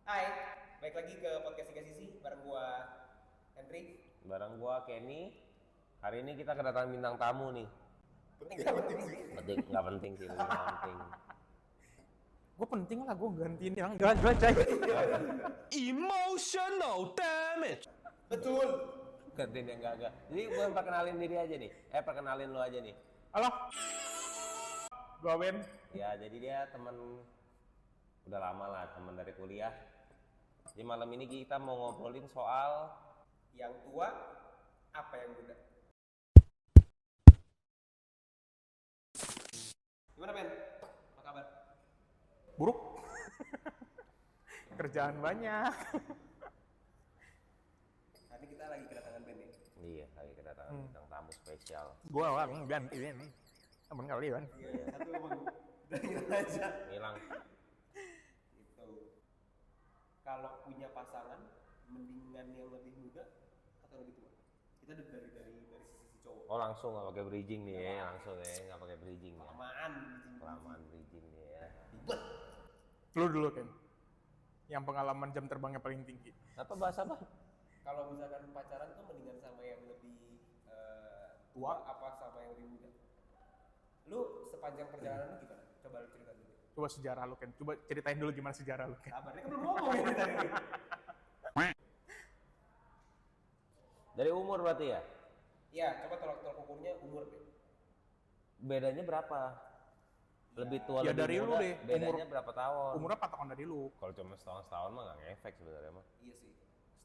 Hai, balik lagi ke podcast Tiga Sisi bareng gua Henry. Bareng gua Kenny. Hari ini kita kedatangan bintang tamu nih. Penting gak penting sih? Nggak penting sih, lebih nggak penting. Gue penting lah, gue gantiin yang jual-jual cai. Emotional damage. Betul. Gantiin yang enggak. Jadi gua perkenalin diri aja nih. Perkenalin lu aja nih. Halo, gue Ben. Ya, jadi dia teman udah lama lah, teman dari kuliah. Jadi malam ini kita mau ngobrolin soal Yang tua apa yang muda? Gimana Ben? Apa kabar? Buruk. Kerjaan banyak. Hari ini kita lagi kedatangan Ben nih. iya, hari kedatangan bintang tamu spesial. Gue awal gantiin. Temen kali kan. Iya, satu emang udah hilang aja. Hilang. Gitu. Kalau punya pasangan, mendingan yang lebih muda atau lebih tua? Kita dari sisi cowok. Oh, langsung nggak pakai bridging nih ya, langsung ya, nggak pakai bridging ya. Kelamaan. Bridging nih ya. Ribet. Lu dulu kan. Yang pengalaman jam terbangnya paling tinggi. Apa bahasa apa? Kalau misalkan pacaran tuh mendingan sama yang lebih tua apa sama yang lebih muda? Lu sepanjang perjalanan lu gimana? Coba lu cerita dulu. Coba sejarah lu kan. Coba ceritain dulu gimana sejarah lu kan. Kabarnya kan belum ngomong ya tadi. Dari umur berarti ya? Iya, coba tolak ukurnya umur deh. Bedanya berapa? Lebih tua Ya lebih dari lu muda, deh, bedanya berapa tahun? Umurnya patokan dari lu. Kalau cuma setahun mah nggak ngefek sebenarnya mah. Iya sih.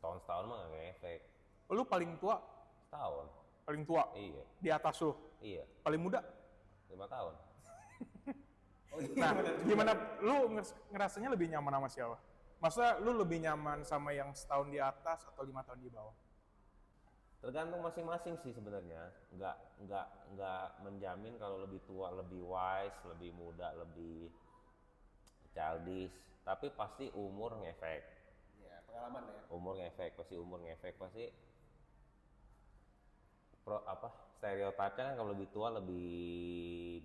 Setahun mah nggak ngefek. Lu paling tua, Setahun. paling tua Iya. di atas lu. Iya. Paling muda. 5 tahun. Oh iya. Nah, benar juga. gimana lu ngerasanya lebih nyaman sama siapa? Masa lu lebih nyaman sama yang setahun di atas atau 5 tahun di bawah? Tergantung masing-masing sih sebenarnya. Nggak menjamin kalau lebih tua lebih wise, lebih muda lebih childish. Tapi pasti umur ngefek. Ya, pengalaman ya. Umur ngefek pasti stereotipnya kan kalau lebih tua lebih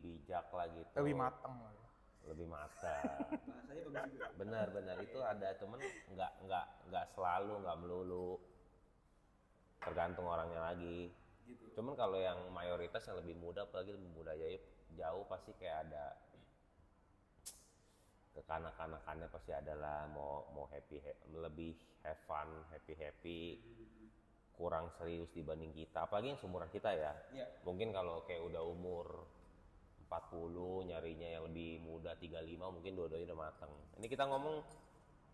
bijak lah gitu, Lebih mateng lah. lebih matang. Bahasanya bagus juga. benar itu ada, cuman nggak selalu, nggak melulu, tergantung orangnya lagi Gitu. cuman kalau yang mayoritas yang lebih muda, apalagi lebih muda jauh pasti kayak ada kekanak-kanakannya, pasti ada lah, mau lebih have fun, happy, kurang serius dibanding kita, apalagi yang seumuran kita ya. Iya. Mungkin kalau kayak udah umur 40 nyarinya yang lebih muda 35, mungkin dua-duanya udah mateng. Ini kita ngomong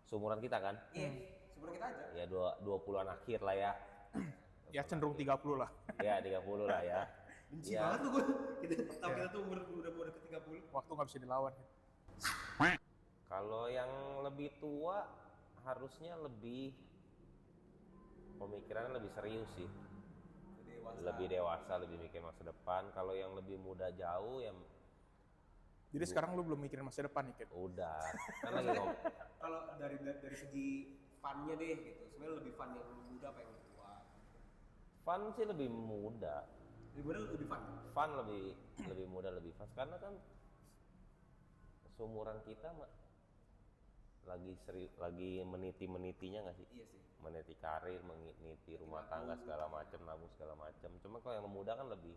seumuran kita kan? Iya, sebelum kita aja. Ya 20-an akhir lah ya. Ya cenderung 30 lah. Ya 30 lah ya. Benci Ya. banget tuh gue. Kita tuh udah mau deket 30. Waktu nggak bisa dilawan. Kalau yang lebih tua harusnya lebih pemikirannya lebih serius sih. Lebih dewasa, lebih mikir masa depan. Kalau yang lebih muda jauh ya Jadi sekarang lu belum mikirin masa depan nih, Ken? udah. Kan lagi ngomong. Kalau dari segi fun-nya deh gitu. Sebenarnya lebih fun yang muda apa yang tua? Fun sih lebih muda. Lebih muda lebih fun. Fun lebih muda, lebih fun. Karena kan seumuran kita lagi meniti-menitinya nggak sih? Iya sih. Meniti karir, meniti rumah tangga segala macam, nabung segala macam. Cuma kalau yang muda kan lebih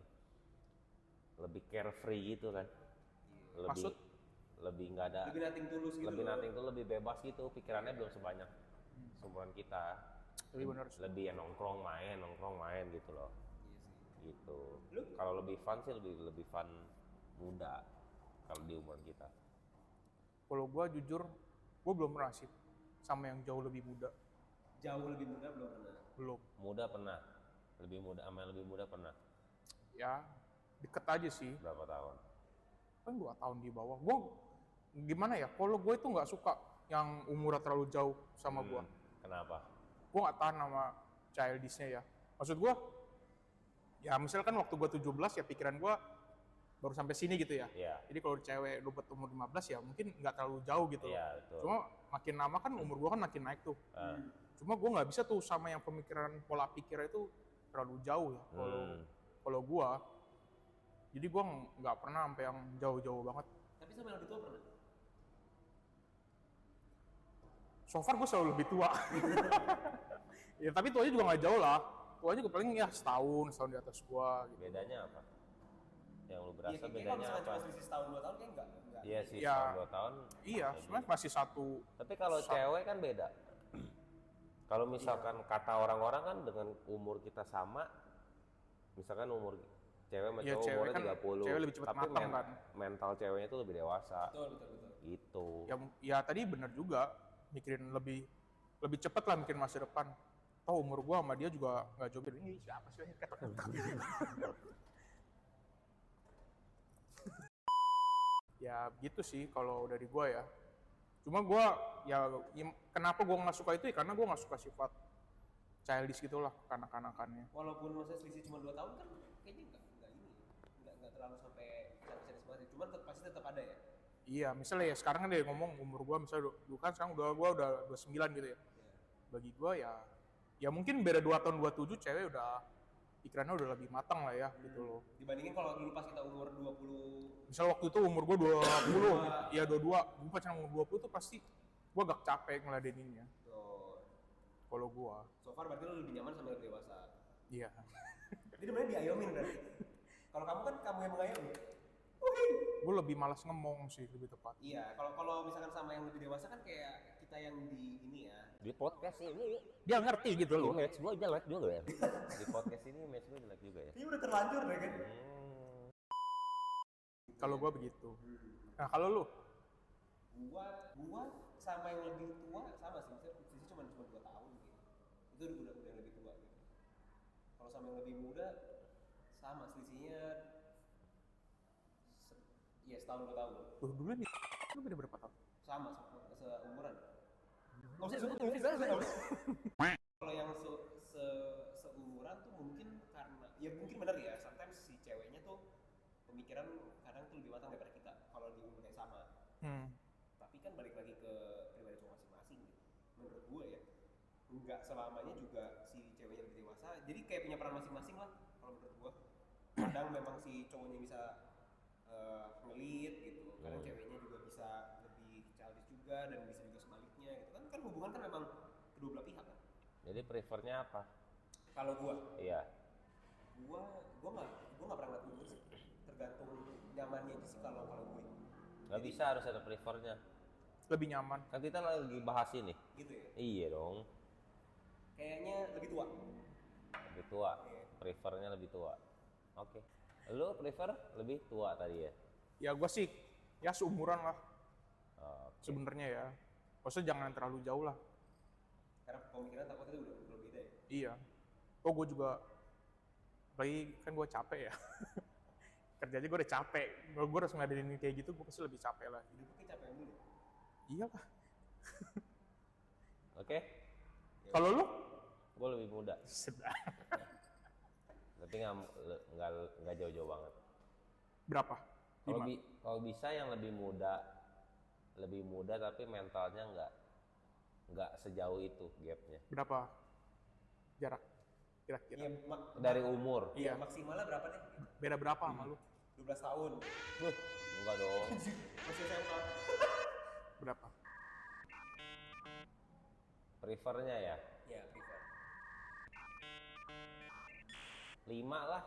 carefree gitu kan. Maksud? Lebih nggak ada, Lebih nothing tulus gitu. lebih loh. nanti itu lebih bebas gitu, pikirannya belum sebanyak seumuran kita. Lebih benar. Lebih ya nongkrong main gitu loh. Iya sih. Gitu. Lu? Kalau lebih fun sih lebih fun muda kalau di umuran kita. Kalau gue jujur, gue belum pernah sih sama yang jauh lebih muda. Jauh lebih muda belum pernah. Belum. Muda pernah. Sama yang lebih muda pernah. Ya, deket aja sih. Berapa tahun? Kan 2 tahun di bawah. Gue gimana ya? Kalau gue itu nggak suka yang umurnya terlalu jauh sama gue. Kenapa? Gue nggak tahan sama childish-nya ya. Maksud gue, ya misalkan waktu gue 17 ya pikiran gue baru sampai sini gitu ya. Iya. Jadi kalau cewek lu buat umur 15 ya mungkin nggak terlalu jauh gitu loh. Iya, betul. Cuma makin lama kan umur gue kan makin naik tuh. Cuma gue nggak bisa tuh sama yang pemikiran pola pikirnya itu terlalu jauh ya. Kalau gue, jadi gue nggak pernah sampai yang jauh-jauh banget. Tapi sama yang lebih tua pernah? So far gue selalu lebih tua. Ya tapi tuanya juga nggak jauh lah. Tuanya juga paling ya setahun di atas gue. Gitu. Bedanya apa? Yang lu berasa Iya, kalau bedanya misalkan apa? cuma selisih setahun 2 tahun kayak enggak. Iya sih, Ya, setahun 2 tahun. Iya, sebenarnya masih satu. Tapi kalau cewek kan beda. Kalau misalkan kata orang-orang kan dengan umur kita sama, misalkan umur cewek sama Iya, cowok cewek umurnya kan 30, cewek lebih cepat tapi matang kan. mental ceweknya itu lebih dewasa. Betul. Gitu. Ya tadi bener juga, mikirin lebih cepat lah mikirin masa depan. Toh umur gua sama dia juga nggak jauh beda. Ini siapa sih? Ya gitu sih kalau dari gua ya. Cuma gua ya kenapa gua nggak suka itu ya karena gua nggak suka sifat childish gitulah, kanak-kanakannya. Walaupun maksudnya selisih cuma 2 tahun kan kayaknya enggak terlalu sampai childish banget. Cuman pasti tetap ada ya. Iya, misalnya ya sekarang kan dia ngomong umur gua misalnya dulu kan sekarang gua udah 29 gitu ya. Bagi gua ya mungkin beda 2 tahun 27 cewek udah pikirannya udah lebih matang lah ya gitu loh. Dibandingin kalau dulu pas kita umur 20. Misal waktu itu umur gua 20, ya 22, gua pacaran umur 20 tuh pasti gua agak capek ngeladeninnya. Kalau gua. So far berarti lu lebih nyaman sama yang dewasa. Iya. Jadi bener diayomin berarti. Kalau kamu kan kamu yang mengayomi. Gue lebih malas ngomong sih lebih tepat. Iya, kalau misalkan sama yang lebih dewasa kan kayak kita yang di ini ya. Di podcast ini Dia ngerti gitu loh. image gue jelek juga ya. Di podcast ini image gue jelek juga ya. Ini udah terlanjur deh kan. Kalau gua begitu. Nah kalau lu? Gua sama yang lebih tua sama sih. Misalnya sisi cuma 2 tahun gitu. Itu udah lebih tua gitu. Kalau sama yang lebih muda sama selisihnya iya setahun 2 tahun. Tuh dulu nih. Lu beda berapa tahun? Sama seumuran. Nggak usah sebut. Kalau yang seumuran tuh mungkin karena ya mungkin benar ya. Sometimes si ceweknya tuh pemikiran kadang tuh lebih matang daripada kita kalau di umur yang sama. Tapi kan balik lagi ke pribadi cowok masing-masing gitu. Menurut gue ya nggak selamanya juga si ceweknya lebih dewasa. Jadi kayak punya peran masing-masing lah kalau menurut gue. Kadang memang si cowoknya bisa ngelit gitu. Kadang ceweknya juga bisa lebih childish juga dan bisa juga sebaliknya gitu kan hubungan kan memang kedua belah pihak kan. Jadi prefernya apa? Kalau gua Iya. gua nggak pernah ngeliat umur sih, tergantung nyamannya aja sih kalau gue. Nggak bisa harus ada prefernya. Lebih nyaman. Kan kita lagi bahas ini. Gitu ya. Iya dong. Kayaknya lebih tua. Lebih tua. Iya. Prefernya lebih tua. Oke. Lu prefer lebih tua tadi ya? Ya gua sih ya seumuran lah Oke. sebenarnya ya. Maksudnya jangan terlalu jauh lah. Karena pemikiran takutnya udah beda ya. Iya. Oh gue juga, apalagi kan gue capek ya. Kerja aja gue udah capek. Kalau gue harus ngadain kayak gitu, gue pasti lebih capek lah. Hidup kayak capek dulu. Iya lah. Oke. Kalau lu? Gue lebih muda. Sedang. Tapi nggak jauh-jauh banget. Berapa? Kalau bisa yang lebih muda tapi mentalnya nggak sejauh itu gapnya. Berapa jarak kira-kira? Iya, Dari umur. Iya, maksimalnya berapa deh? Beda berapa sama lu? 12 tahun. Enggak dong. Masih SMA. Berapa? Prefernya ya Ya, prefer. 5 lah.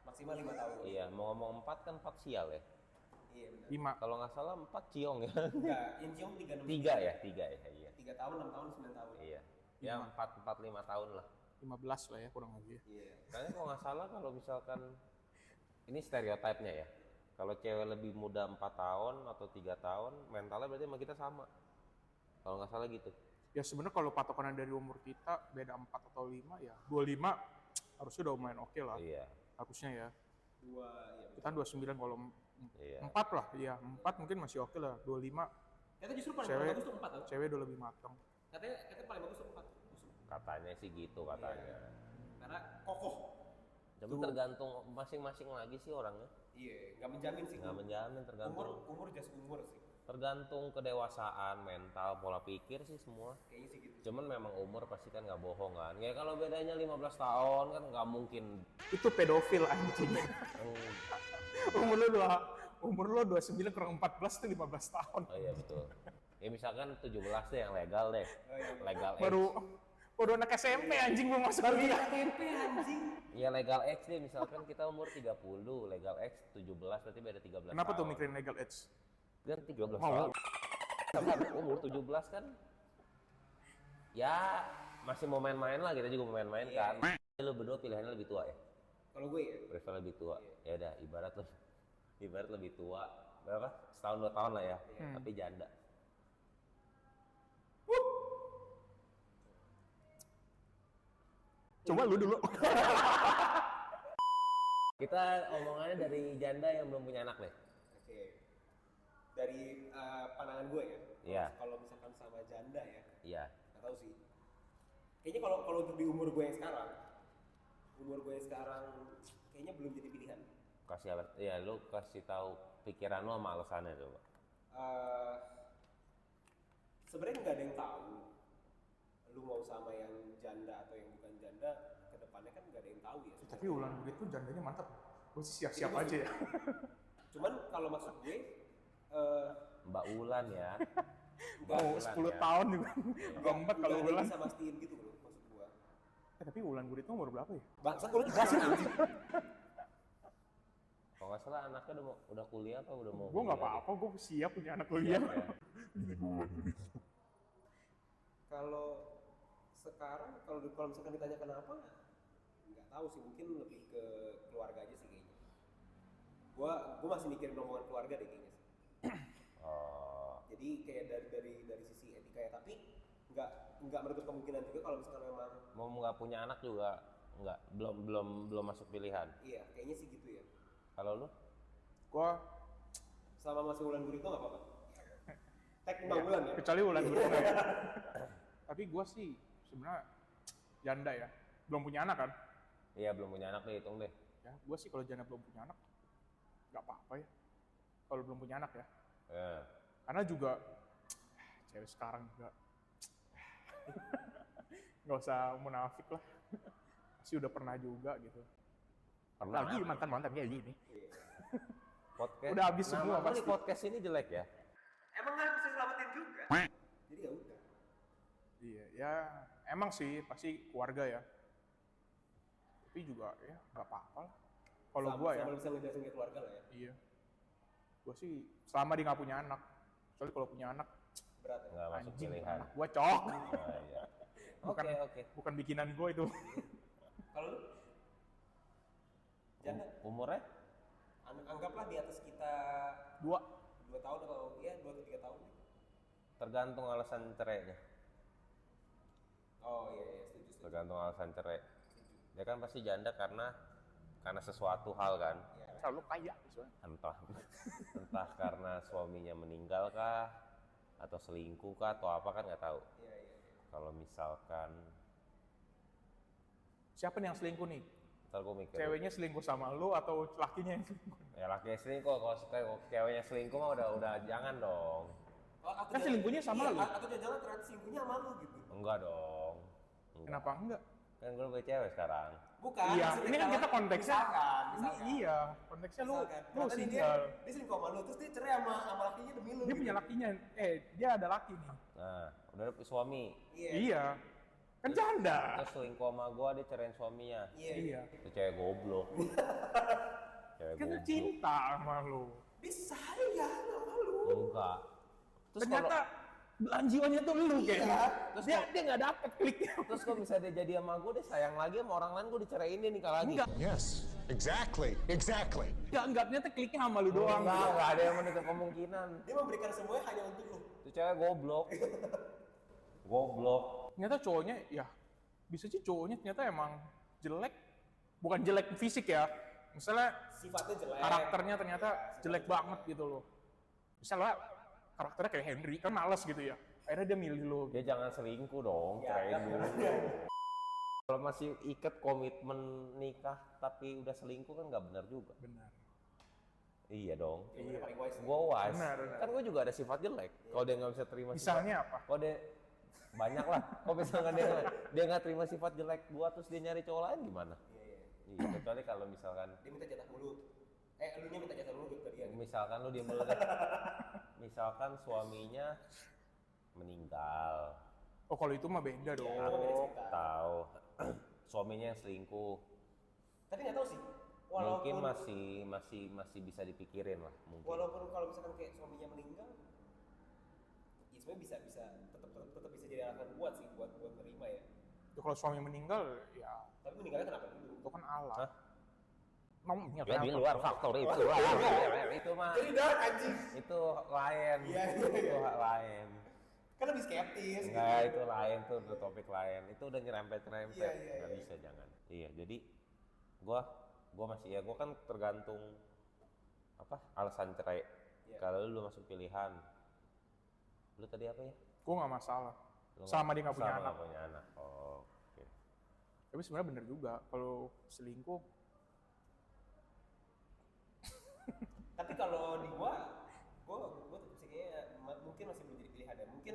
Maksimal 5 tahun. Iya, mau ngomong 4 kan 4 sial ya. Iya benar. 5. Kalau nggak salah 4 ciong ya. Enggak, yang cium 3 3 ya, iya. 3 tahun, 6 tahun, 9 tahun. Iya. Ya 4-5 tahun lah. 15 lah ya kurang lebih. Iya. Karena kalau nggak salah kalau misalkan ini stereotipnya ya. Kalau cewek lebih muda 4 tahun atau 3 tahun, mentalnya berarti sama kita sama. Kalau nggak salah gitu. Ya sebenarnya kalau patokannya dari umur kita beda 4 atau 5 ya 25 harusnya udah lumayan oke lah. Iya. Harusnya ya. 2 ya. Kita 29 kalau Iya. 4 lah, iya 4 mungkin masih oke lah. 25 Kata justru paling Cewek- bagus tuh 4 tahun. cewek udah lebih matang. Katanya paling bagus tuh 4. Katanya sih gitu katanya. Iya. Karena kokoh. Tapi tergantung masing-masing lagi sih orangnya. Iya, nggak menjamin sih. Nggak menjamin, tergantung. Umur just umur sih. Tergantung kedewasaan, mental, pola pikir sih semua. Kayaknya sih gitu. Cuman memang umur pasti kan nggak bohong kan. Ya kalau bedanya 15 tahun kan nggak mungkin. Itu pedofil anjing. umur lo 29 kurang 14 itu 15 tahun. Oh iya betul. Ya misalkan 17 deh yang legal deh. Oh, iya. Legal age. Baru anak SMP anjing belum masuk kuliah. SMP anjing. Iya legal age deh, misalkan kita umur 30, legal age 17 berarti beda 13 Kenapa tuh tahun. mikirin legal age? Kan 13 Mau. tahun. Kan umur 17 kan ya masih mau main-main lah, kita juga mau main-main kan. Lu berdua pilihannya lebih tua ya? Kalau gue ya, Prefer lebih tua. Ya udah ibarat lebih tua berapa? Setahun 2 tahun lah ya. Tapi janda. Coba lu dulu. Kita omongannya dari janda yang belum punya anak deh. oke. Dari pandangan gue ya. Iya. Kalau misalkan sama janda ya, Iya. nggak tahu sih. Kayaknya kalau untuk di umur gue yang sekarang, kayaknya belum jadi pilihan. Kasih alat. Ya lu kasih tahu pikiran lu sama alasannya coba. Sebenarnya nggak ada yang tahu lu mau sama yang janda atau yang bukan janda, kedepannya kan nggak ada yang tahu ya. Tapi Wulan Gurit tuh jandanya mantap. Gue sih siap-siap aja ya. Cuman kalau maksud gue, Mbak Ulan ya. Mau Wulan 10 ya. tahun juga. Keempat kalau nggak Wulan. bisa mastiin gitu loh maksud gue. Tapi Wulan Gurit tuh umur berapa ya? Bangsa gue jelasin anjing. Kalau nggak salah anaknya udah kuliah apa udah mau? Gue nggak kuliah apa-apa, gue siap punya anak deh? kuliah. Ya. Kalau sekarang kalau misalkan ditanya kenapa, nggak tahu sih, mungkin lebih ke keluarga aja sih kayaknya. Gua masih mikirin omongan keluarga deh kayaknya sih. Oh. Jadi kayak dari sisi etika ya, tapi nggak menutup kemungkinan juga kalau misalkan memang Mau nggak punya anak juga nggak, belum masuk pilihan. iya kayaknya sih gitu ya. Kalau lu? Gue Sama masih Wulan Guritno nggak apa-apa. Tag 5 bulan ya. kecuali Wulan Gurit enggak ya. Tapi gue sih sebenarnya janda ya. Belum punya anak kan? Iya belum punya anak deh, hitung deh. Ya, gue sih kalau janda belum punya anak nggak apa-apa ya. Kalau belum punya anak ya. Ya. Karena juga cewek sekarang juga nggak usah munafik lah. Pasti udah pernah juga gitu. Pernah Lagi mantan-mantan kayak gini. podcast. Udah habis semua Nama pasti. di podcast ini jelek ya. Emang nggak bisa selamatin juga. Jadi ya udah. Iya, ya emang sih pasti keluarga ya. Tapi juga ya nggak apa-apa lah. Kalau gue ya, Sama bisa ngejelasin ke keluarga lah ya. iya. Gue sih selama dia nggak punya anak. Soalnya kalau punya anak, Berat ya. Nggak masuk anjing, pilihan. anak gue cok. Oh, iya. Bukan, Oke. bukan bikinan gue itu. Kalau lu janda, Umurnya? anggaplah di atas kita 2. 2 tahun atau ya 2 atau 3 tahun. Tergantung alasan cerainya. Oh iya setuju. Tergantung alasan cerai. Dia kan pasti janda karena sesuatu hal kan. Iya. Selalu kaya soalnya. Entah karena suaminya meninggal kah, atau selingkuh kah, atau apa kan nggak tahu. Iya. Kalau misalkan, Siapa nih yang selingkuh nih? ntar gue mikir. Ceweknya selingkuh sama lu atau lakinya yang selingkuh? Ya lakinya selingkuh, kalau ceweknya selingkuh mah udah jangan dong. Oh, atau Kan selingkuhnya sama iya, lu. Atau jangan ternyata selingkuhnya sama lu gitu. Enggak dong. Enggak. Kenapa enggak? Kan gue punya cewek sekarang. Bukan. Iya, maksudnya ini kan kalau- kita konteksnya. Misalkan. Ini iya, konteksnya lu Ternyata single. dia selingkuh sama lu, terus dia cerai sama lakinya demi lu. Dia punya lakinya, dia ada laki nih. Nah, udah ada suami. Iya. Iya. Kan janda. Terus selingkuh sama gue, dia ceraiin suaminya. Iya. Iya. Itu cewek goblok. Cewek Kan dia goblok. cinta sama lu. Dia sayang sama lu. Enggak. Terus Ternyata belanjiannya tuh lu kayaknya. Terus Dia nggak dapet kliknya. Terus kok bisa dia jadi sama gue, dia sayang lagi sama orang lain, gue diceraiin dia nikah lagi. Enggak. Yes, exactly. Enggak, ternyata kliknya sama lu doang. Enggak ada yang menutup kemungkinan. Dia memberikan semuanya hanya untuk lu. Itu cewek goblok. Goblok. Ternyata cowoknya, ya bisa sih cowoknya ternyata emang jelek. Bukan jelek fisik ya. Misalnya Sifatnya jelek. karakternya ternyata Iya, jelek sifatnya banget gitu loh. Misalnya karakternya kayak Henry, kan males gitu ya. Akhirnya dia milih lo. Dia jangan selingkuh dong, Ya, ceraiin ya. dulu. Kalau masih ikat komitmen nikah tapi udah selingkuh kan nggak benar juga. Benar. Iya dong. Iya. Paling wise. Gue wise. Benar. Kan gue juga ada sifat jelek. Kalau dia nggak bisa terima Misalnya apa? Kalau dia banyak lah. Kalau misalkan dia nggak terima sifat jelek gua terus dia nyari cowok lain gimana? Iya. Iya, kecuali kalau misalkan Dia minta jatah mulu. Elunya minta jatah mulu ke dia. lu diem dulu deh. Misalkan suaminya meninggal. Oh kalau itu mah beda dong. Itu mah beda cerita. Tahu suaminya yang selingkuh. Tapi nggak tahu sih. Mungkin masih bisa dipikirin lah mungkin. Walaupun kalau misalkan kayak suaminya meninggal, ya sebenarnya bisa tetap bisa jadi alasan kuat sih buat nerima ya. Itu kalau suami meninggal ya Tapi meninggalnya kenapa dulu? itu kan Allah. Hah? Nomnya Ya di luar faktor itu itu mah Jadi dark anjing. itu lain. Iya. Itu hak lain. Kan lebih skeptis. Enggak, itu lain tuh, udah topik lain. Itu udah nyerempet. Iya. Nggak bisa, jangan. Iya, jadi gua masih ya, gua kan tergantung apa alasan cerai. Iya. Kalau lu masuk pilihan, lu tadi apa ya? Gue nggak masalah. Lu Sama dia nggak punya sama anak. nggak punya anak. Oh, oke. Tapi sebenarnya bener juga kalau selingkuh. Tapi kalau di gua tetap sih kayaknya mungkin masih belum jadi pilihan ya. Mungkin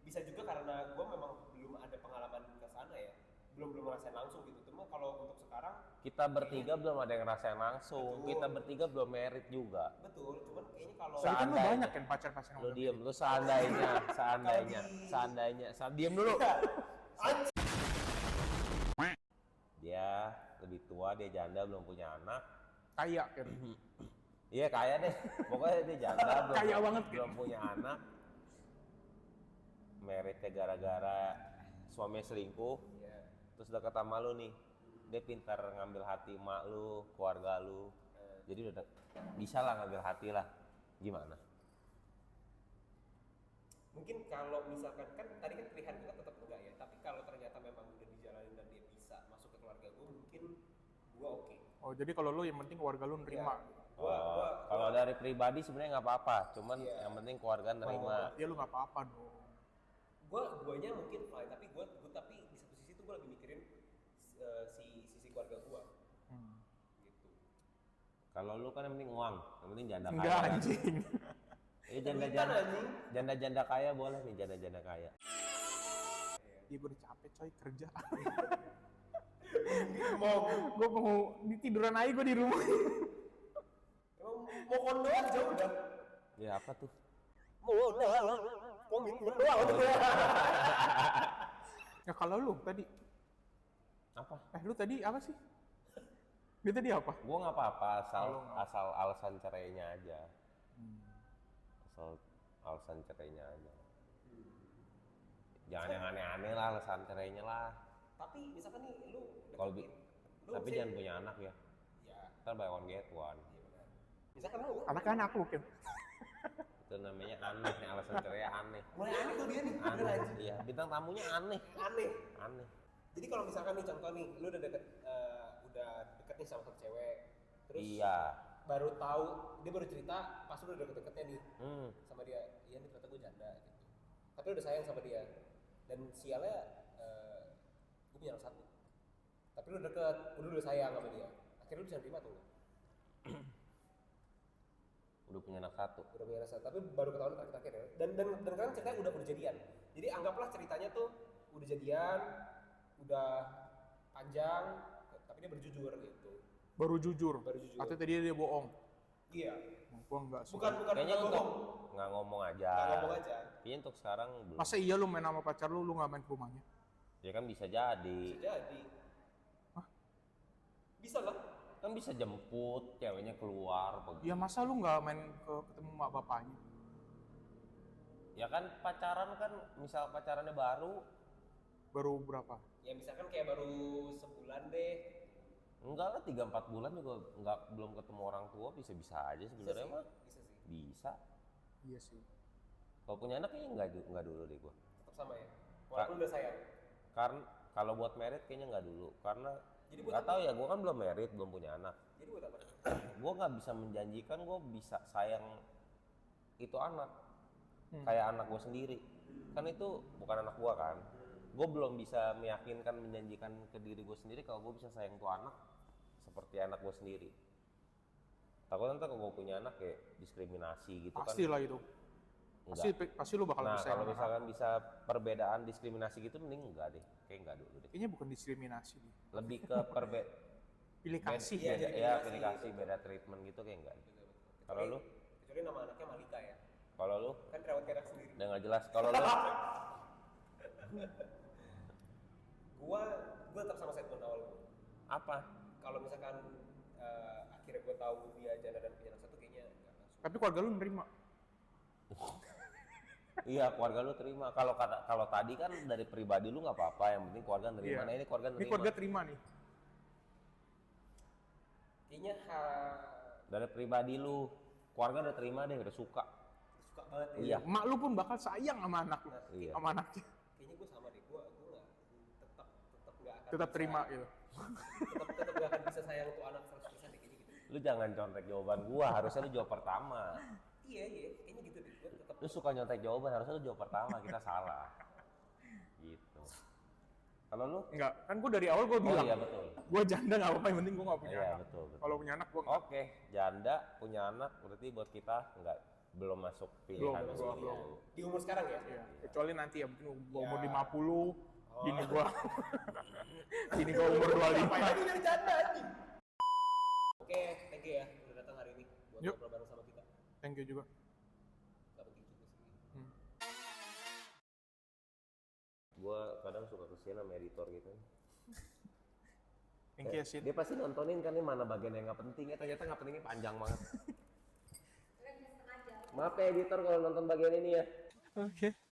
bisa juga karena gua memang belum ada pengalaman ke sana ya. Belum ngerasain langsung gitu. Cuma kalau untuk sekarang Kita bertiga belum ada yang ngerasain langsung. Betul. Kita bertiga belum merit juga. betul, cuman kayaknya kalau Tapi kan lu Seandainya. banyak kan pacar-pacar yang Lu udah diem, merit. lu seandainya. Diem dulu. Dia lebih tua, dia janda, belum punya anak. Kaya kan. Iya kaya deh, pokoknya dia janda Kaya banget, Ken. belum punya anak. Meritnya gara-gara suami selingkuh, ya, terus deket sama lu nih. Dia pintar ngambil hati emak lu, keluarga lu. Jadi udah bisa lah ngambil hati lah. Gimana? mungkin kalau misalkan kan tadi kan pilihan kita tetap enggak ya, tapi kalau ternyata memang udah dijalanin dan dia bisa masuk ke keluarga gua, mungkin gua oke. Oh jadi kalau lu yang penting keluarga lu nerima. Kalau dari pribadi sebenarnya nggak apa-apa, cuman Iya. yang penting keluarga nerima. Ya lu nggak apa-apa dong. Guanya mungkin fine, tapi gua tapi di satu sisi tuh gua lagi mikirin sisi keluarga gua gitu. Kalau lu kan yang penting uang, yang penting janda Enggak kaya. anjing. Duitan, anjing. Janda kaya boleh nih, janda kaya. Ya gue udah capek coy kerja. Mau Gue mau di tiduran aja gue di rumah. emang mau kondo aja udah. Ya apa tuh? Komitmen doang. Ya kalau lu tadi, Apa? lu tadi apa sih? Dia tadi apa? Gua nggak apa-apa Kalau nggak- asal alasan cerainya aja. Asal alasan cerainya aja. Jangan yang aneh-aneh lah alasan cerainya lah. Tapi misalkan nih lu Kalau deketin, lu tapi misalnya- jangan punya anak ya. ya, Ntar buy one get one. iya benar. Misalkan lu Anak-anak lu kan. Itu namanya aneh, alasan cerainya aneh. mulai aneh tuh dia nih, bener Aneh. anjing. Iya, bintang tamunya aneh. Aneh. Aneh. Jadi kalau misalkan nih contoh nih, lu udah deket nih sama satu cewek, terus Iya. baru tahu, dia baru cerita pas lu udah deket-deketnya nih Hmm. sama dia, iya nih ternyata gue janda gitu. Tapi lu udah sayang sama dia, dan sialnya gue punya anak satu. Tapi lu deket, udah sayang sama dia, akhirnya lu bisa nerima tuh. Udah punya anak satu. Udah punya anak satu, tapi baru ketahuan terakhir-terakhir ya. Dan kan ceritanya udah jadian. Jadi anggaplah ceritanya tuh udah jadian, udah panjang, tapi dia berjujur gitu. Baru jujur. Baru jujur. Atau tadi dia bohong. Iya. Gua enggak sih. Bukan Kayaknya untuk bohong. nggak ngomong aja. Nggak ngomong aja. Kayaknya untuk sekarang belum. Masa iya lu main sama pacar lu nggak main ke rumahnya? Ya kan bisa jadi. Bisa jadi. Hah? Bisa lah. Kan bisa jemput ceweknya keluar pergi. Ya masa lu nggak main ketemu mak bapaknya? Ya kan pacaran kan, misal pacarannya baru, Baru berapa? Ya misalkan kayak baru sebulan deh. enggak lah 3-4 bulan juga enggak belum ketemu orang tua bisa-bisa aja Bisa sebenarnya sih. mah. Bisa sih. Bisa. Iya sih. Kalau punya anak kayaknya enggak dulu deh gua. Tetap sama ya. Walaupun udah sayang. Karena kalau buat merit kayaknya enggak dulu karena Jadi buat nggak tahu ya, gua kan belum merit, belum punya anak. Jadi buat apa? Gua nggak bisa menjanjikan gua bisa sayang itu anak Hmm. kayak anak gua sendiri. Kan itu bukan anak gua kan. Gue belum bisa meyakinkan, menjanjikan ke diri gue sendiri kalau gue bisa sayang tuh anak seperti anak gue sendiri. Takutnya ntar kalau gue punya anak kayak diskriminasi gitu Pasti kan. lah itu. Enggak. Pasti lu bakal Nah bisa. kalau misalkan bisa perbedaan diskriminasi gitu mending enggak deh. Kayak enggak dulu deh. Kayaknya bukan diskriminasi deh. Lebih ke Pilih kasih. Iya, jadi ya pilih pilih kasih. kasih, beda treatment gitu kayak enggak deh. Betul. Kalau lu? Kecuali nama anaknya Malika ya. Kalau lu? Kan rawat anak sendiri. Udah nggak jelas. Kalau lu Gua tetap sama statement awal gua. apa? Kalau misalkan akhirnya gua tahu dia janda dan punya anak satu, kayaknya nggak masuk. Tapi keluarga lu nerima. Iya, keluarga lu terima. Kalau tadi kan dari pribadi lu nggak apa-apa, yang penting keluarga nerima. Iya. Nah, ini keluarga nerima. Ini keluarga terima nih. Kayaknya Dari pribadi lu, keluarga udah terima deh, udah suka. suka banget ya. Iya. Emak lu pun bakal sayang sama anaknya. Iya. Sama anaknya. Kayaknya gua sama deh. Gua nggak tetap nggak akan Tetap bisa- terima gitu. tetap nggak akan bisa sayang tuh anak 100% deh, kayaknya gitu. Lu jangan contek jawaban gua, harusnya lu jawab pertama. Iya, kayaknya gitu deh. Gua tetap Lu suka nyontek jawaban, harusnya lu jawab pertama, kita salah. Gitu. Kalau lu? Enggak, kan gue dari awal gue Oh bilang, iya betul. gue janda nggak apa-apa, yang penting gue nggak punya Iya anak. betul. Kalau punya anak gue Oke, janda punya anak berarti buat kita belum masuk pilihan. belum. di umur sekarang ya. Iya. Kecuali nanti ya mungkin gue umur Ya. 50, bini gue bini gue umur 25. Ngapain lagi dari janda anjing? Oke, thank you ya udah datang hari ini buat Yuk. ngobrol bareng sama kita. Thank you juga. Gak penting juga sih. Gua kadang suka kesian sama editor gitu. Thank you, Sid. Dia pasti nontonin kan, ini mana bagian yang nggak penting, ternyata nggak pentingnya panjang banget. Maaf ya editor kalau nonton bagian ini ya. Oke.